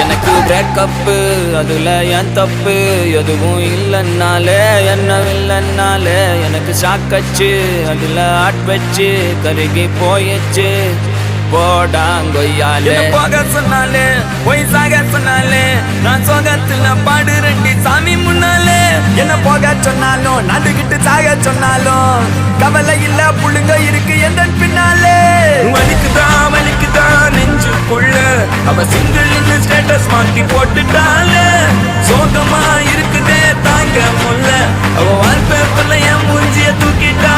எனக்கு பிரேக்கப்பு அதுல என் தப்பு எதுவும் இல்லைன்னாலே என்ன இல்லைன்னாலே எனக்கு சாக்கச்சு அதுல ஆட் வச்சு கருகி போயிடுச்சு போடாங்கொய்யாலே போக சொன்னாலே போய் சாக சொன்னாலே நான் சோகத்துல பாடு ரெண்டி சாமி முன்னாலே என்ன போக சொன்னாலும் நடுக்கிட்டு சாக சொன்னாலும் கவலை இல்ல புள்ளுங்க இருக்கு எந்த பின்னாலே வலிக்குதா நெஞ்சுக்குள்ள அவ சிங்கிள் ஸ்டேட்டஸ் மாத்தி போட்டுட்டாலே சோகமா இருக்குதே தாங்க முல்ல அவ வால்பேப்பர்ல என் மூஞ்சிய தூக்கிட்டா